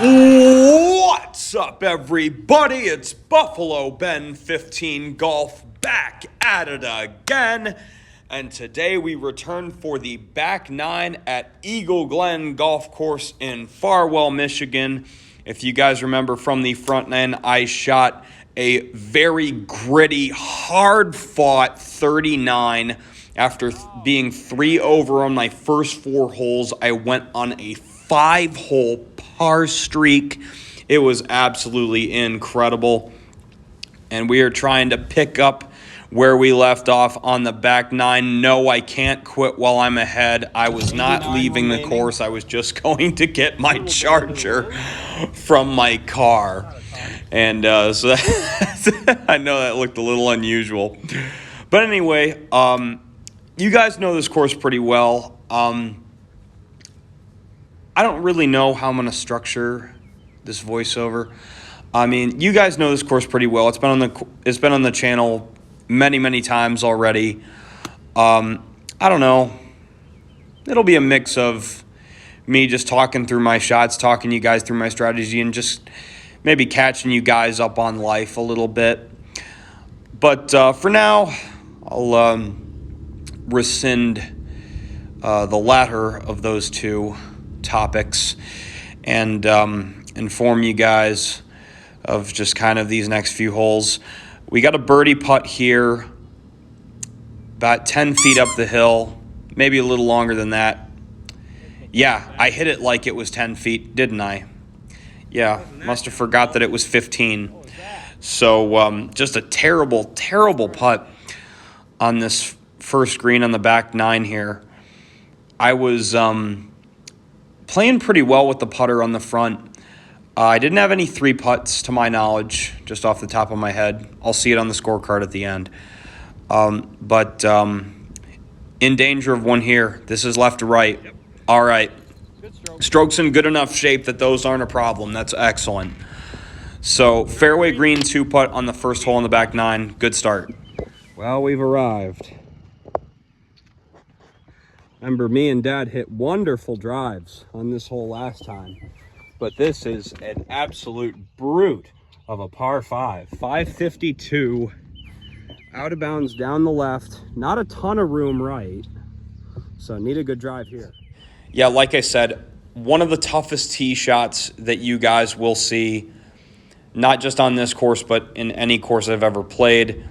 What's up, everybody? It's Buffalo Ben 15 Golf back at it again. And today we return for the back nine at Eagle Glen Golf Course in Farwell, Michigan. If you guys remember from the front nine, I shot a very gritty, hard-fought 39. After being 3 over on my first 4 holes, I went on a 5-hole par streak. It was absolutely incredible. And we are trying to pick up where we left off on the back nine. No, I can't quit while I'm ahead. I was not leaving the course. I was just going to get my charger from my car. And so I know that looked a little unusual. But anyway, you guys know this course pretty well. I don't really know how I'm going to structure this voiceover. I mean, you guys know this course pretty well. It's been on the channel many times already. I don't know. It'll be a mix of me just talking through my shots, talking you guys through my strategy, and just maybe catching you guys up on life a little bit. But for now, I'll rescind the latter of those two topics and inform you guys of just kind of these next few holes. We got a birdie putt here about 10 feet up the hill, maybe a little longer than that. Yeah, I hit it like it was 10 feet, didn't I? Yeah, must have forgot that it was 15. So just a terrible putt on this first green on the back nine here. I was playing pretty well with the putter on the front. I didn't have any 3 putts to my knowledge, just off the top of my head. I'll see it on the scorecard at the end. But in danger of one here. This is left to right. All right. Strokes in good enough shape that those aren't a problem. That's excellent. So fairway green 2-putt on the first hole on the back nine. Good start. Well, we've arrived. Remember, me and Dad hit wonderful drives on this hole last time. But this is an absolute brute of a par 5. 552. Out of bounds down the left. Not a ton of room right. So need a good drive here. Yeah, like I said, one of the toughest tee shots that you guys will see, not just on this course, but in any course I've ever played.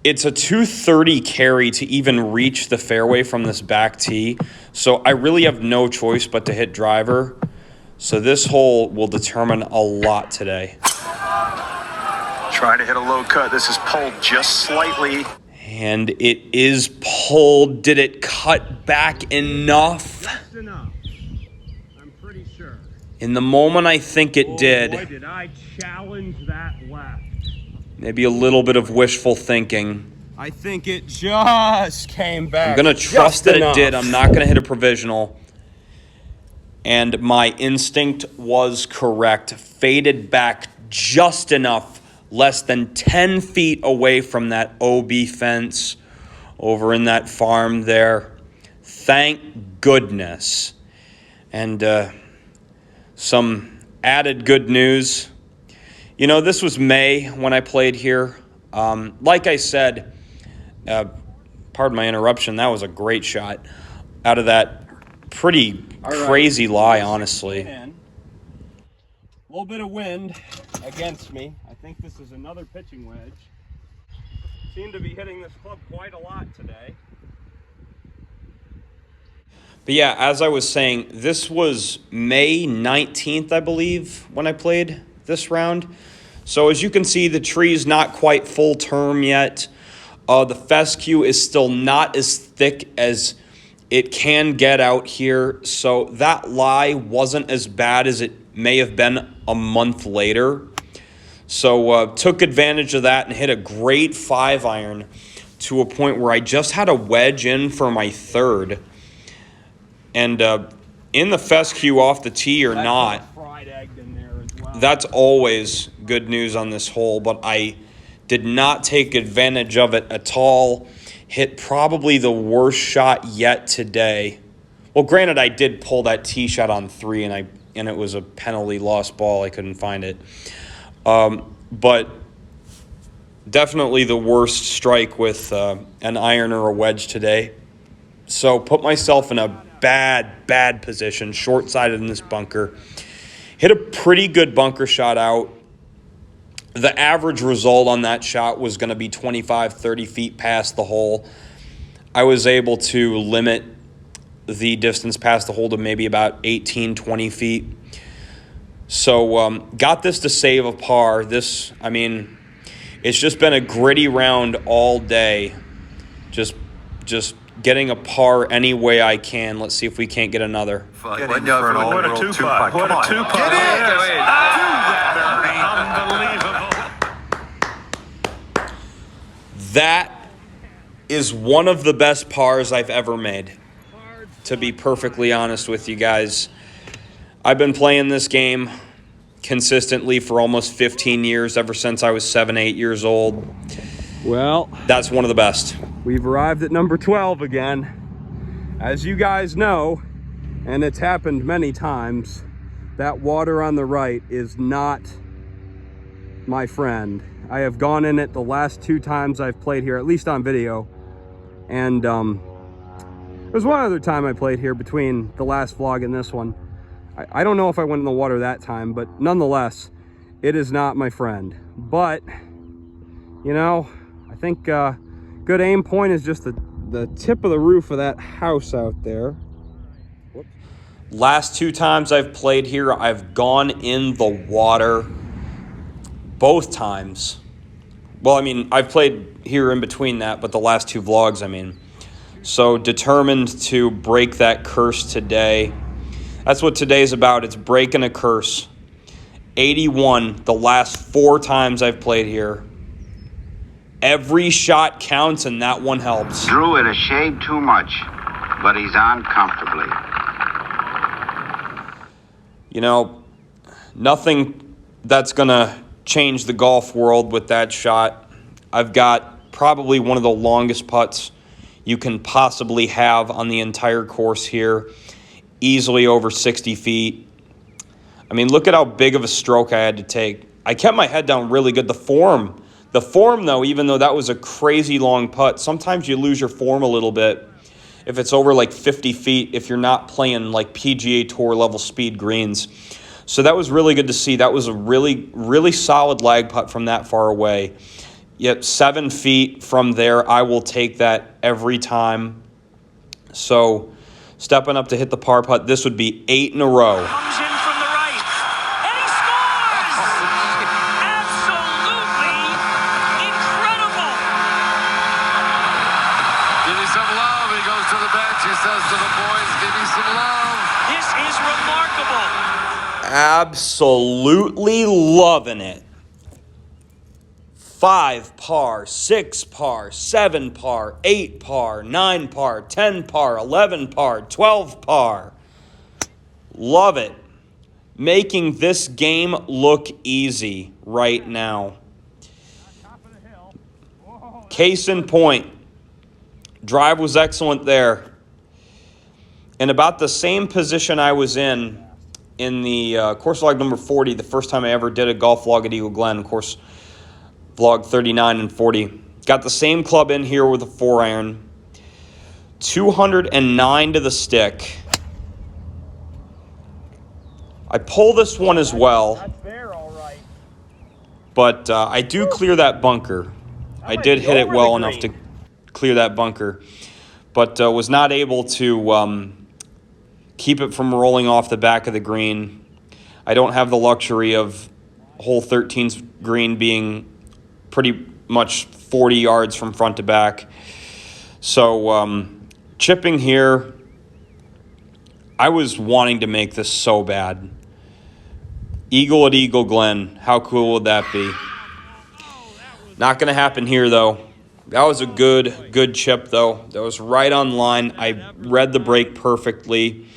It's a 230 carry to even reach the fairway from this back tee. So I really have no choice but to hit driver. So this hole will determine a lot today. Try to hit a low cut. This is pulled just slightly. And it is pulled. Did it cut back enough? Just enough. I'm pretty sure. In the moment I think it did. Boy, did I challenge that left. Maybe a little bit of wishful thinking. I think it just came back. I'm going to trust that it did. I'm not going to hit a provisional. And my instinct was correct. Faded back just enough, less than 10 feet away from that OB fence over in that farm there. Thank goodness. And some added good news. You know, this was May when I played here. Like I said, pardon my interruption, that was a great shot out of that pretty crazy lie, honestly. A little bit of wind against me. I think this is another pitching wedge. Seem to be hitting this club quite a lot today. But yeah, as I was saying, this was May 19th, I believe, when I played this round. So as you can see, the tree's not quite full term yet. The fescue is still not as thick as it can get out here. So that lie wasn't as bad as it may have been a month later. So took advantage of that and hit a great 5-iron to a point where I just had a wedge in for my third. And in the fescue off the tee or not, that's always good news on this hole, but I did not take advantage of it at all. Hit probably the worst shot yet today. Well, granted, I did pull that tee shot on 3, and I and it was a penalty lost ball. I couldn't find it. But definitely the worst strike with an iron or a wedge today. So put myself in a bad position, short-sided in this bunker. Hit a pretty good bunker shot out. The average result on that shot was going to be 25, 30 feet past the hole. I was able to limit the distance past the hole to maybe about 18, 20 feet. So got this to save a par. This, I mean, it's just been a gritty round all day. Just getting a par any way I can. Let's see if we can't get another. What a two-putt. What a two-putt. Get in. Unbelievable. That is one of the best pars I've ever made, to be perfectly honest with you guys. I've been playing this game consistently for almost 15 years, ever since I was 7, 8 years old. Well, that's one of the best. We've arrived at number 12 again. As you guys know, and it's happened many times, that water on the right is not my friend. I have gone in it the last 2 times I've played here, at least on video. And there's one other time I played here between the last vlog and this one. I don't know if I went in the water that time, but nonetheless, it is not my friend. But, you know, I think good aim point is just the tip of the roof of that house out there. Whoops. Last 2 times I've played here, I've gone in the water both times. Well, I mean, I've played here in between that, but the last 2 vlogs, I mean. So determined to break that curse today. That's what today's about. It's breaking a curse. 81 the last 4 times I've played here. Every shot counts, and that one helps. Drew it a shade too much, but he's on comfortably. You know, nothing that's going to change the golf world with that shot. I've got probably one of the longest putts you can possibly have on the entire course here. Easily over 60 feet. I mean, look at how big of a stroke I had to take. I kept my head down really good. The form, though, even though that was a crazy long putt, sometimes you lose your form a little bit if it's over like 50 feet, if you're not playing like PGA Tour level speed greens. So that was really good to see. That was a really, really solid lag putt from that far away. Yet 7 feet from there, I will take that every time. So stepping up to hit the par putt, this would be 8 in a row. Comes in from the right, and he scores! Absolutely incredible! Give me some love. He goes to the bench. He says to the boys, give me some love. This is remarkable. Absolutely loving it. 5 par, 6 par, 7 par, 8 par, 9 par, 10 par, 11 par, 12 par. Love it. Making this game look easy right now. Case in point, drive was excellent there. In about the same position I was in the course vlog number 40, the first time I ever did a golf vlog at Eagle Glen, of course, vlog 39 and 40. Got the same club in here with a 4-iron. 209 to the stick. I pull this one as well. That's fair, all right. But I do clear that bunker. I did hit it well enough to clear that bunker. But was not able to keep it from rolling off the back of the green. I don't have the luxury of hole 13's green being pretty much 40 yards from front to back. So chipping here, I was wanting to make this so bad. Eagle at Eagle Glen, how cool would that be? Not going to happen here, though. That was a good chip, though. That was right on line. I read the break perfectly.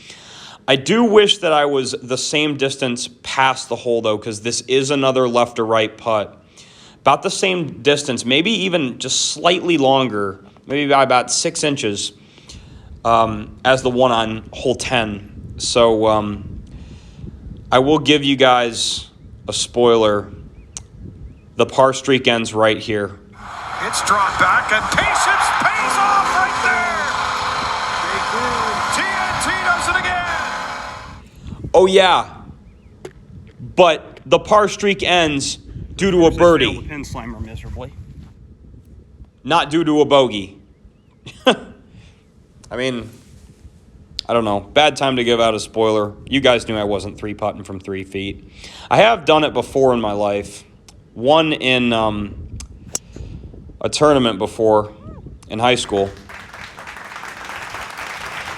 I do wish that I was the same distance past the hole, though, because this is another left or right putt. About the same distance, maybe even just slightly longer, maybe by about 6 inches as the one on hole 10. So, I will give you guys a spoiler. The par streak ends right here. It's drawn back, and patience pays off right there. TNT does it again. Oh, yeah. But the par streak ends due to a birdie, Pin slammer miserably. not due to a bogey. I mean, I don't know. Bad time to give out a spoiler. You guys knew I wasn't 3-putting from 3 feet. I have done it before in my life. One in a tournament before in high school.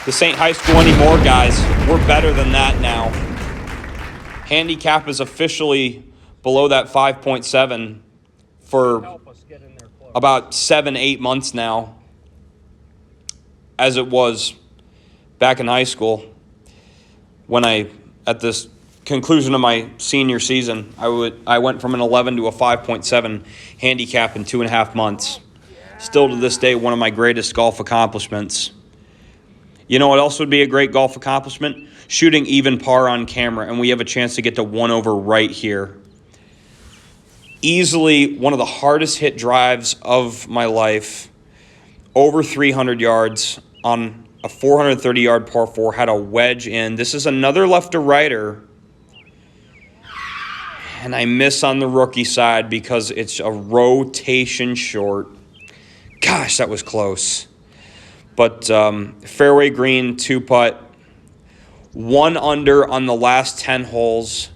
This ain't high school anymore, guys. We're better than that now. Handicap is officially below that 5.7 for about 7-8 months now, as it was back in high school when at this conclusion of my senior season, I went from an 11 to a 5.7 handicap in 2.5 months. Still to this day, one of my greatest golf accomplishments. You know what else would be a great golf accomplishment? Shooting even par on camera, and we have a chance to get to 1 over right here. Easily one of the hardest hit drives of my life. Over 300 yards on a 430-yard par 4. Had a wedge in. This is another left to righter. And I miss on the rookie side because it's a rotation short. Gosh, that was close. But fairway green, 2-putt. 1 under on the last 10 holes.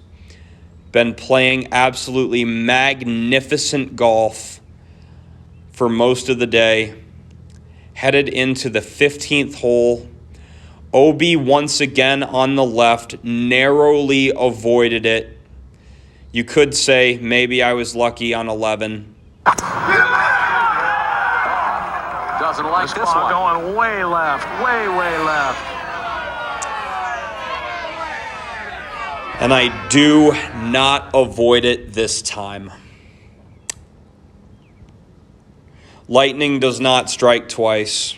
Been playing absolutely magnificent golf for most of the day. Headed into the 15th hole. OB once again on the left. Narrowly avoided it. You could say maybe I was lucky on 11. Doesn't like this one. Going way left, way left. And I do not avoid it this time. Lightning does not strike twice.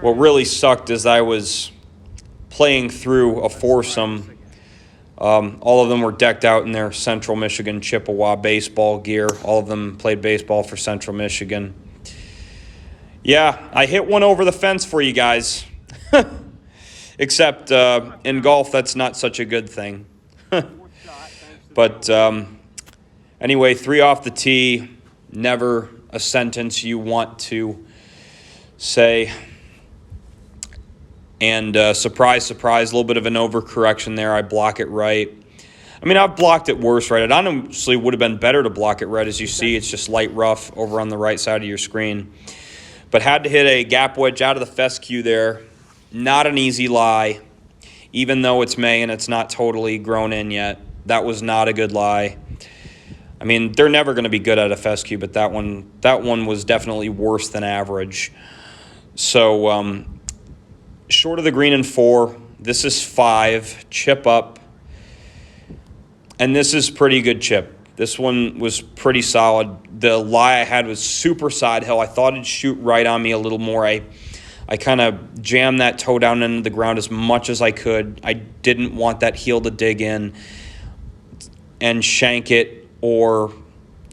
What really sucked is I was playing through a foursome. All of them were decked out in their Central Michigan Chippewa baseball gear. All of them played baseball for Central Michigan. Yeah, I hit one over the fence for you guys. Except in golf, that's not such a good thing. But anyway, 3 off the tee. Never a sentence you want to say. And surprise, surprise, a little bit of an overcorrection there. I block it right. I mean, I've blocked it worse right. It honestly would have been better to block it right. As you see, it's just light rough over on the right side of your screen. But had to hit a gap wedge out of the fescue there. Not an easy lie, even though it's May and it's not totally grown in yet. That was not a good lie. I mean, they're never going to be good at a fescue, but that one was definitely worse than average. So short of the green in 4. This is 5. Chip up. And this is pretty good chip. This one was pretty solid. The lie I had was super side hill. I thought it'd shoot right on me a little more. I kind of jammed that toe down into the ground as much as I could. I didn't want that heel to dig in and shank it or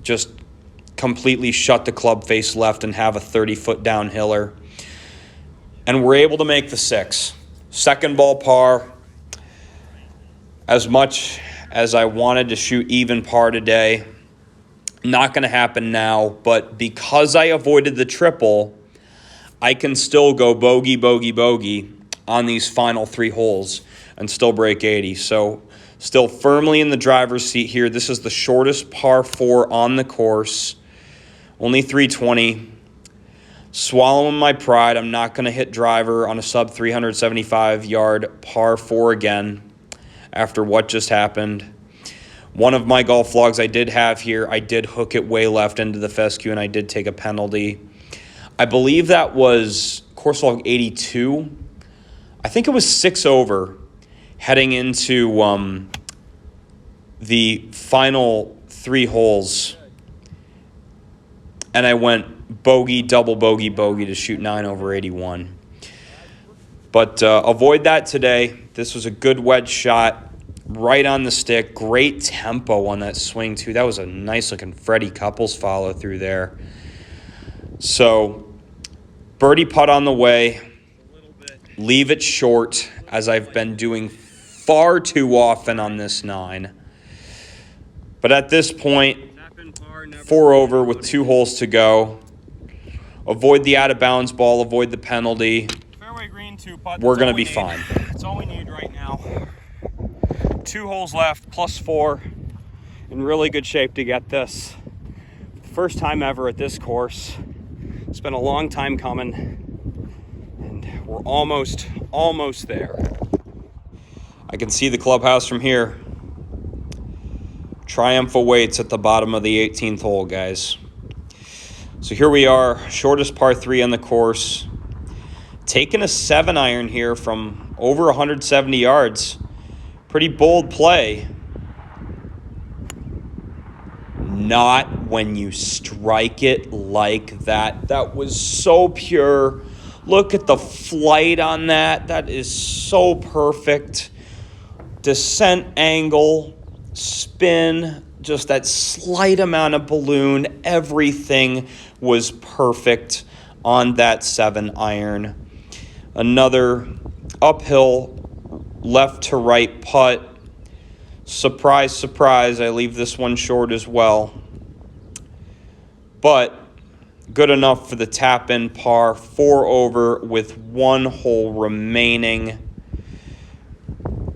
just completely shut the club face left and have a 30-foot downhiller. And we're able to make the 6. Second ball par. As much as I wanted to shoot even par today, not going to happen now. But because I avoided the triple, I can still go bogey, bogey, bogey on these final 3 holes and still break 80. So still firmly in the driver's seat here. This is the shortest par 4 on the course. Only 320. Swallowing my pride. I'm not going to hit driver on a sub 375-yard par 4 again after what just happened. One of my golf vlogs I did have here, I did hook it way left into the fescue, and I did take a penalty. I believe that was course log 82. I think it was 6 over heading into the final 3 holes. And I went bogey, double bogey, bogey to shoot 9 over 81. But avoid that today. This was a good wedge shot. right on the stick. Great tempo on that swing, too. That was a nice-looking Freddie Couples follow through there. So, birdie putt on the way. Leave it short, as I've been doing far too often on this 9. But at this point, 4 over with 2 holes to go. Avoid the out-of-bounds ball. Avoid the penalty. Fairway green 2 putt. We're going to be fine. That's all we need right now. 2 holes left, +4. In really good shape to get this. First time ever at this course. It's been a long time coming. And we're almost there. I can see the clubhouse from here. Triumph awaits at the bottom of the 18th hole, guys. So here we are, shortest par 3 on the course. Taking a 7-iron here from over 170 yards. Pretty bold play. Not when you strike it like that. That was so pure. Look at the flight on that. That is so perfect. Descent angle, spin, just that slight amount of balloon. Everything was perfect on that 7-iron. Another uphill left to right putt. Surprise, surprise, I leave this one short as well. But good enough for the tap-in par. 4 over with 1 hole remaining.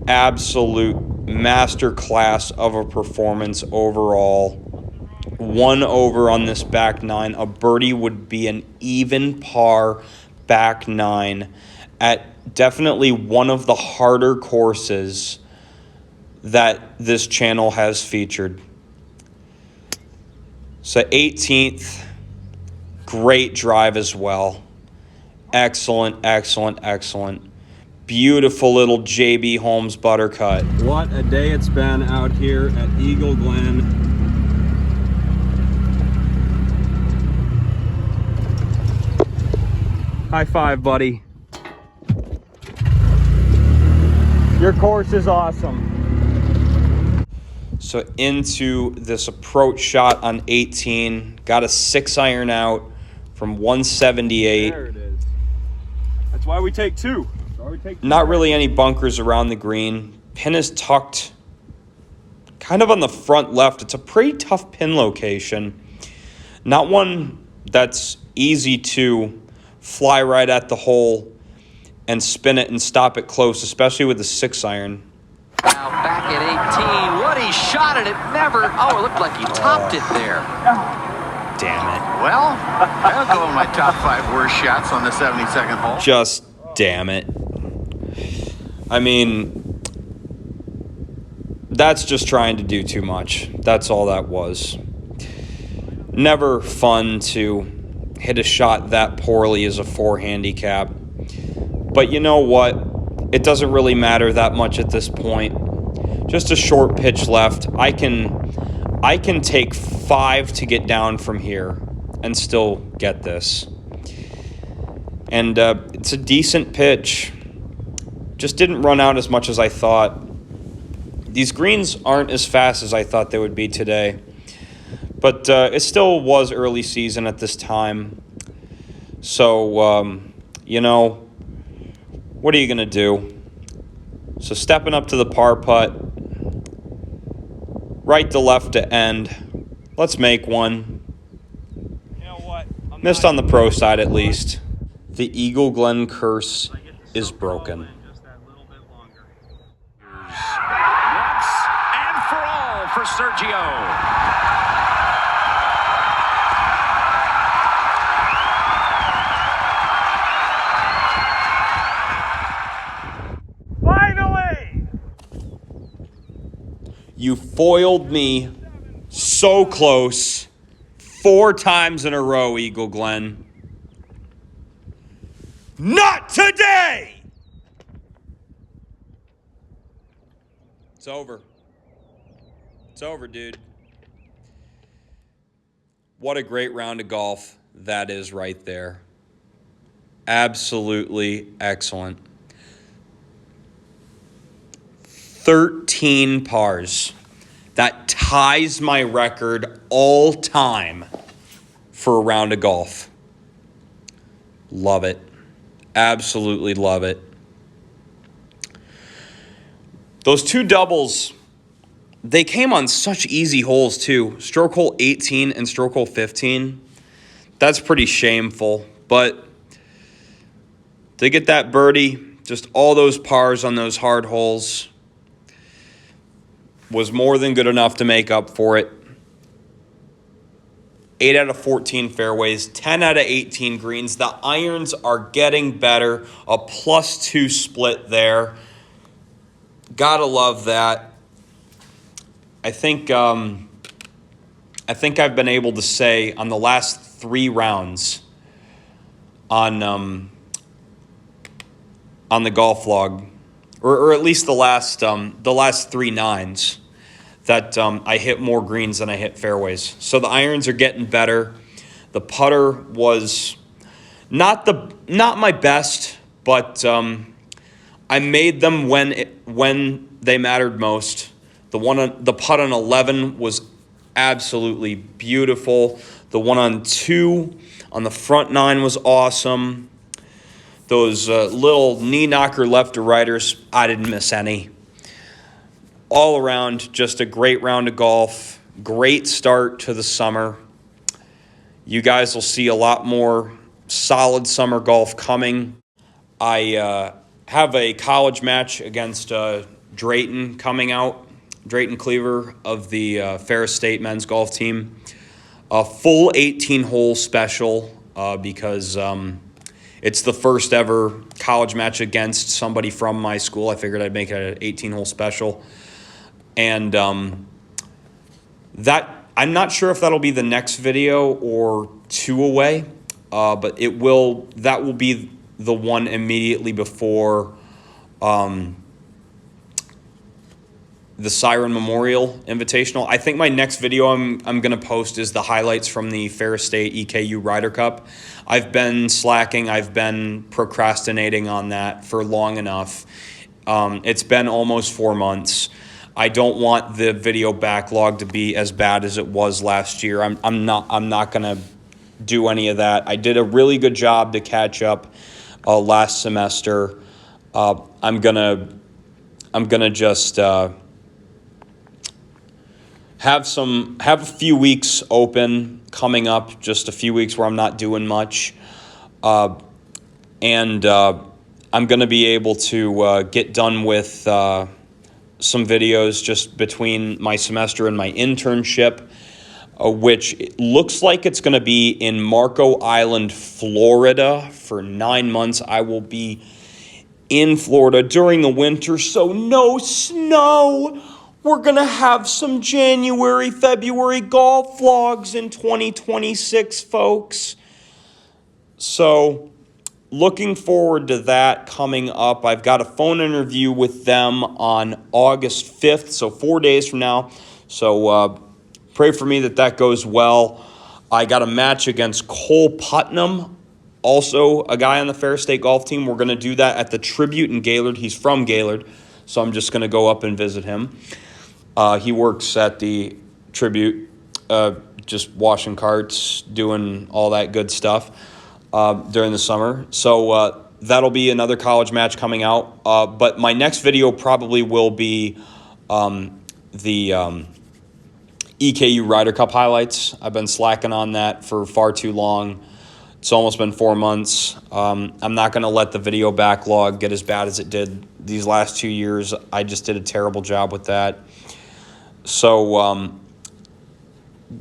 Absolute masterclass of a performance overall. 1 over on this back 9. A birdie would be an even par back 9 at definitely one of the harder courses that this channel has featured. So 18th, great drive as well. Excellent, excellent, excellent. Beautiful little JB Holmes buttercut. What a day it's been out here at Eagle Glen. High five, buddy. Your course is awesome. So into this approach shot on 18. Got a 6-iron out from 178. There it is. That's why we take 2. Not really any bunkers around the green. Pin is tucked kind of on the front left. It's a pretty tough pin location. Not one that's easy to fly right at the hole and spin it and stop it close, especially with the 6-iron. Now back at 18. What he shot it never. Oh, it looked like he topped it there. Damn it. Well, that'll go in my top 5 worst shots on the 72nd hole. Just damn it. I mean, that's just trying to do too much. That's all that was. Never fun to hit a shot that poorly as a 4 handicap. But you know what? It doesn't really matter that much at this point. Just a short pitch left. I can take 5 to get down from here and still get this. And it's a decent pitch. Just didn't run out as much as I thought. These greens aren't as fast as I thought they would be today. But it still was early season at this time. So, you know, what are you going to do? So stepping up to the par putt. Right to left to end. Let's make one. You know what? Missed on the pro side at least. The Eagle Glen curse is broken. Once and for all for Sergio. Finally! You foiled me so close 4 times in a row, Eagle Glen. Not today! It's over. It's over, dude. What a great round of golf that is right there. Absolutely excellent. 13 pars. That ties my record all time for a round of golf. Love it. Absolutely love it. Those two doubles, they came on such easy holes too. Stroke hole 18 and stroke hole 15. That's pretty shameful. But to get that birdie, just all those pars on those hard holes, was more than good enough to make up for it. 8 out of 14 fairways, 10 out of 18 greens. The irons are getting better. A +2 split there. Gotta love that. I think I've been able to say on the last 3 rounds on the golf log, or at least the last 3 nines, that I hit more greens than I hit fairways. So the irons are getting better. The putter was not my best, but I made them when they mattered most. The putt on 11 was absolutely beautiful. The one on 2 on the front 9 was awesome. Those little knee knocker left to righters, I didn't miss any. All around, just a great round of golf. Great start to the summer. You guys will see a lot more solid summer golf coming. I have a college match against Drayton coming out. Drayton Cleaver of the Ferris State men's golf team. A full 18-hole special because it's the first ever college match against somebody from my school. I figured I'd make it an 18-hole special. And that, I'm not sure if that'll be the next video or 2 away, but that will be the one immediately before the Siren Memorial Invitational. I think my next video I'm going to post is the highlights from the Ferris State EKU Ryder Cup. I've been slacking. I've been procrastinating on that for long enough. It's been almost 4 months. I don't want the video backlog to be as bad as it was last year. I'm not going to do any of that. I did a really good job to catch up last semester. I'm gonna just have a few weeks open coming up, just a few weeks where I'm not doing much, and I'm gonna be able to get done with some videos just between my semester and my internship, which looks like it's going to be in Marco Island, Florida for 9 months. I will be in Florida during the winter, so no snow. We're going to have some January, February golf vlogs in 2026, folks. So looking forward to that coming up. I've got a phone interview with them on August 5th, so 4 days from now. So pray for me that goes well. I got a match against Cole Putnam, also a guy on the Ferris State golf team. We're going to do that at the Tribute in Gaylord. He's from Gaylord, so I'm just going to go up and visit him. He works at the Tribute, just washing carts, doing all that good stuff during the summer. So that'll be another college match coming out. But my next video probably will be the EKU Ryder Cup highlights. I've been slacking on that for far too long. It's almost been 4 months. I'm not going to let the video backlog get as bad as it did these last 2 years. I just did a terrible job with that. So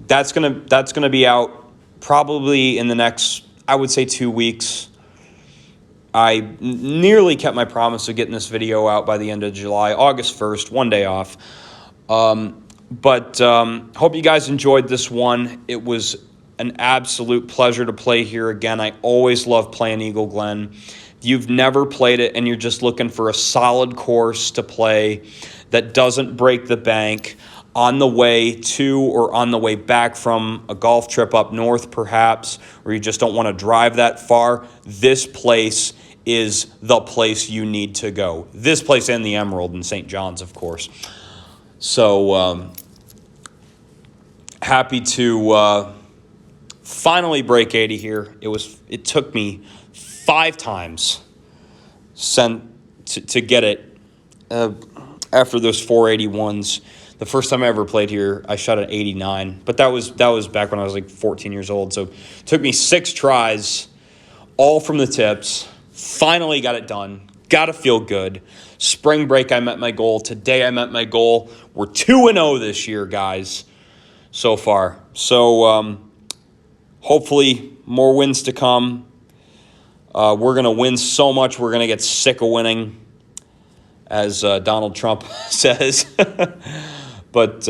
that's gonna be out probably in the next, I would say, 2 weeks. I nearly kept my promise of getting this video out by the end of July, August 1st, 1 day off. But hope you guys enjoyed this one. It was an absolute pleasure to play here again. I always love playing Eagle Glen. If you've never played it and you're just looking for a solid course to play that doesn't break the bank on the way to or on the way back from a golf trip up north perhaps, or you just don't want to drive that far, this place is the place you need to go. This place and the Emerald in St. John's, of course. So happy to finally break 80 here. It took me 5 times to get it after those 481s. The first time I ever played here, I shot at 89, but that was back when I was like 14 years old. So it took me 6 tries, all from the tips. Finally got it done. Got to feel good. Spring break, I met my goal. Today, I met my goal. We're 2-0 this year, guys, so far. So hopefully more wins to come. We're going to win so much, we're going to get sick of winning, as Donald Trump says. But,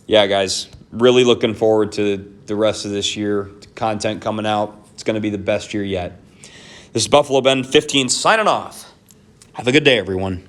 yeah, guys, really looking forward to the rest of this year. Content coming out. It's going to be the best year yet. This is Buffalo Ben 15 signing off. Have a good day, everyone.